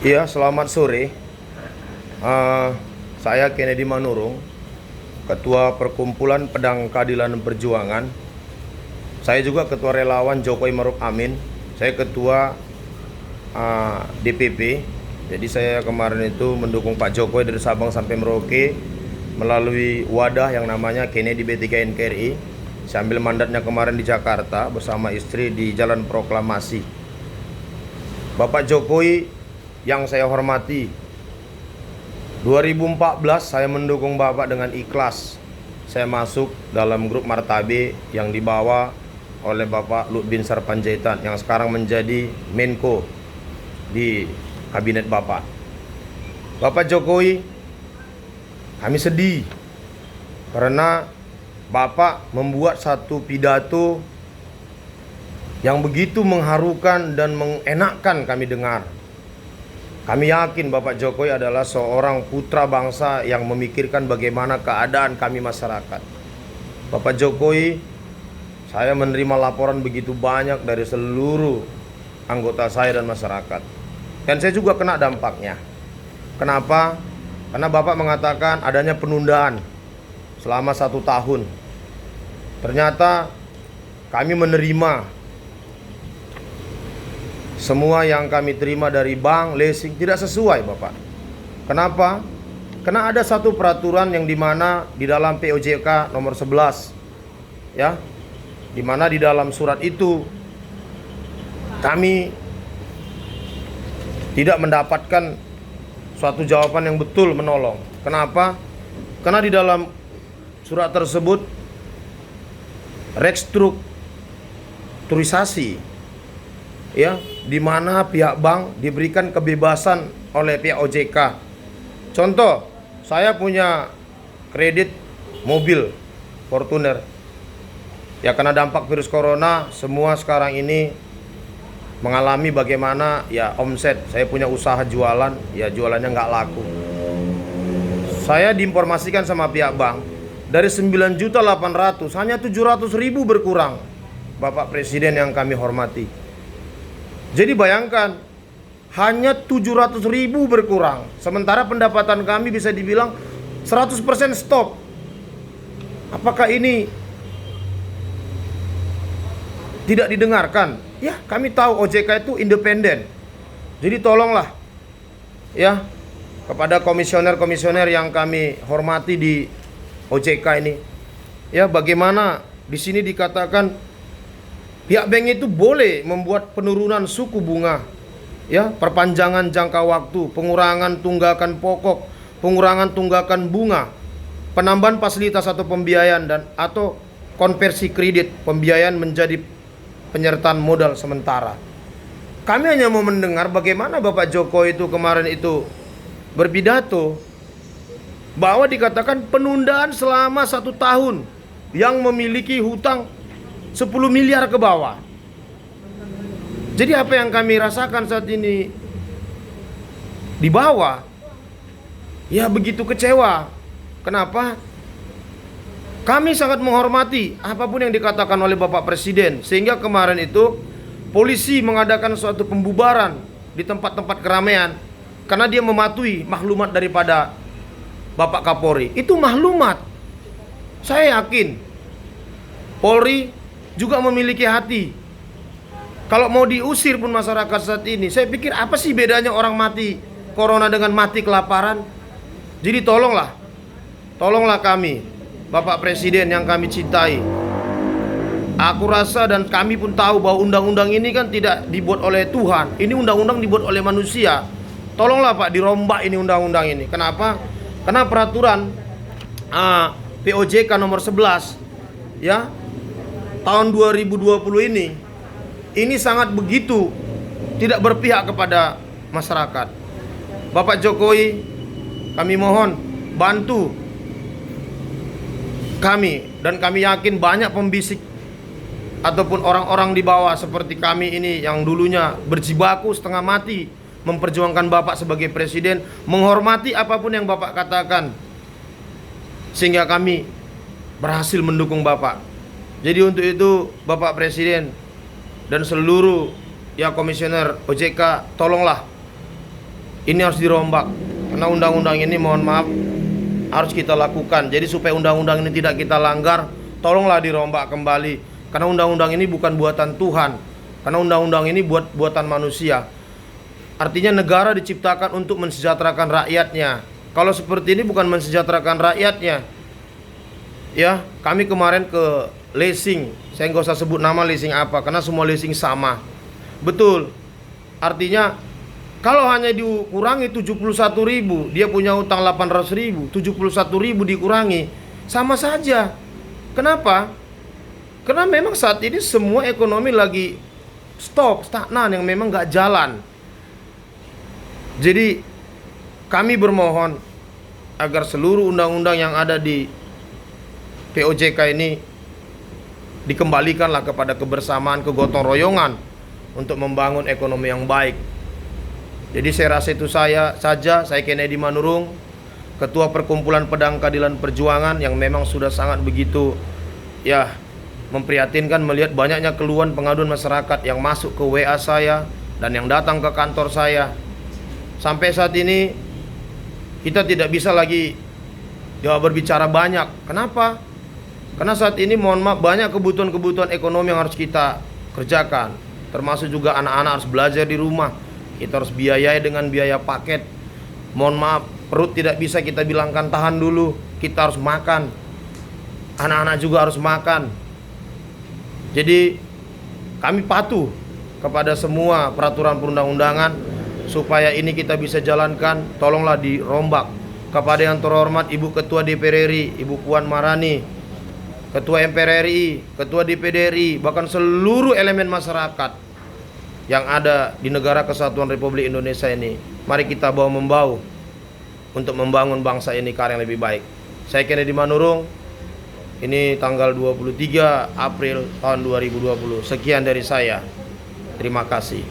Iya, selamat sore. Eh, saya Kennedy Manurung, Ketua Perkumpulan Pedang Keadilan Perjuangan. Saya juga Ketua Relawan Jokowi Maruf Amin. Saya Ketua DPP. Jadi saya kemarin itu mendukung Pak Jokowi dari Sabang sampai Merauke melalui wadah yang namanya Kennedy B3 NKRI. Saya ambil mandatnya kemarin di Jakarta bersama istri di Jalan Proklamasi. Bapak Jokowi yang saya hormati, 2014 saya mendukung Bapak dengan ikhlas. Saya masuk dalam grup Martabe yang dibawa oleh Bapak Lut Bin Sarpanjaitan yang sekarang menjadi Menko di kabinet Bapak. Bapak Jokowi, kami sedih karena Bapak membuat satu pidato yang begitu mengharukan dan mengenakkan kami dengar. Kami yakin Bapak Jokowi adalah seorang putra bangsa yang memikirkan bagaimana keadaan kami masyarakat. Bapak Jokowi, saya menerima laporan begitu banyak dari seluruh anggota saya dan masyarakat. Dan saya juga kena dampaknya. Kenapa? Karena Bapak mengatakan adanya penundaan selama 1 tahun. Ternyata kami menerima semua yang kami terima dari bank, leasing tidak sesuai, Bapak. Kenapa? Karena ada satu peraturan yang dimana di dalam POJK nomor 11, ya, dimana di dalam surat itu kami tidak mendapatkan suatu jawaban yang betul menolong. Kenapa? Karena di dalam surat tersebut restrukturisasi, ya, di mana pihak bank diberikan kebebasan oleh pihak OJK. Contoh, saya punya kredit mobil Fortuner. Ya, karena dampak virus corona, semua sekarang ini mengalami bagaimana ya omset. Saya punya usaha jualan, ya jualannya nggak laku. Saya diinformasikan sama pihak bank, dari 9.800.000 hanya 700.000 berkurang. Bapak Presiden yang kami hormati. Jadi bayangkan, hanya 700.000 berkurang. Sementara pendapatan kami bisa dibilang 100% stop. Apakah ini tidak didengarkan? Ya, kami tahu OJK itu independen. Jadi tolonglah, ya, kepada komisioner-komisioner yang kami hormati di OJK ini. Ya, bagaimana di sini dikatakan pihak bank itu boleh membuat penurunan suku bunga, ya, perpanjangan jangka waktu, pengurangan tunggakan pokok, pengurangan tunggakan bunga, penambahan fasilitas atau pembiayaan dan atau konversi kredit, pembiayaan menjadi penyertaan modal sementara. Kami hanya mau mendengar bagaimana Bapak Jokowi itu kemarin itu berpidato bahwa dikatakan penundaan selama 1 tahun yang memiliki hutang 10 miliar ke bawah. Jadi apa yang kami rasakan saat ini di bawah, ya begitu kecewa. Kenapa? Kami sangat menghormati apapun yang dikatakan oleh Bapak Presiden. Sehingga kemarin itu polisi mengadakan suatu pembubaran di tempat-tempat keramaian karena dia mematuhi maklumat daripada Bapak Kapolri. Itu maklumat. Saya yakin Polri juga memiliki hati. Kalau mau diusir pun masyarakat saat ini, saya pikir apa sih bedanya orang mati corona dengan mati kelaparan? Jadi tolonglah kami, Bapak Presiden yang kami cintai. Aku rasa dan kami pun tahu bahwa undang-undang ini kan tidak dibuat oleh Tuhan. Ini undang-undang dibuat oleh manusia. Tolonglah Pak, dirombak ini undang-undang ini. Kenapa? Karena peraturan POJK nomor 11, ya, tahun 2020 ini sangat begitu tidak berpihak kepada masyarakat. Bapak Jokowi, kami mohon bantu kami, dan kami yakin banyak pembisik ataupun orang-orang di bawah seperti kami ini yang dulunya berjibaku setengah mati memperjuangkan Bapak sebagai presiden, menghormati apapun yang Bapak katakan, sehingga kami berhasil mendukung Bapak. Jadi untuk itu Bapak Presiden dan seluruh ya komisioner OJK, tolonglah Ini harus dirombak. Karena undang-undang ini mohon maaf harus kita lakukan. Jadi supaya undang-undang ini tidak kita langgar, tolonglah dirombak kembali. Karena undang-undang ini bukan buatan Tuhan. Karena undang-undang ini buatan manusia. Artinya negara diciptakan untuk mensejahterakan rakyatnya. Kalau seperti ini bukan mensejahterakan rakyatnya. Ya, kami kemarin ke leasing. Saya nggak usah sebut nama leasing apa, karena semua leasing sama. Betul. Artinya kalau hanya dikurangi 71.000, dia punya utang 800.000, 71.000 dikurangi, sama saja. Kenapa? Karena memang saat ini semua ekonomi lagi stagnan, yang memang nggak jalan. Jadi kami bermohon agar seluruh undang-undang yang ada di POJK ini dikembalikanlah kepada kebersamaan, kegotong royongan untuk membangun ekonomi yang baik. Jadi saya rasa itu saja. Saya Kennedy Manurung, Ketua Perkumpulan Pedang Keadilan Perjuangan, yang memang sudah sangat begitu memprihatinkan melihat banyaknya keluhan pengaduan masyarakat yang masuk ke WA saya dan yang datang ke kantor saya. Sampai saat ini kita tidak bisa lagi berbicara banyak. Kenapa? Karena saat ini mohon maaf banyak kebutuhan-kebutuhan ekonomi yang harus kita kerjakan. Termasuk juga anak-anak harus belajar di rumah. Kita harus biayai dengan biaya paket. Mohon maaf, perut tidak bisa kita bilangkan tahan dulu. Kita harus makan. Anak-anak juga harus makan. Jadi kami patuh kepada semua peraturan perundang-undangan supaya ini kita bisa jalankan. Tolonglah dirombak. Kepada yang terhormat Ibu Ketua DPR RI, Ibu Puan Maharani, Ketua MPR RI, Ketua DPD RI, bahkan seluruh elemen masyarakat yang ada di negara kesatuan Republik Indonesia ini, mari kita bahu-membahu untuk membangun bangsa ini ke arah yang lebih baik. Saya Kennedy Manurung, ini tanggal 23 April tahun 2020. Sekian dari saya. Terima kasih.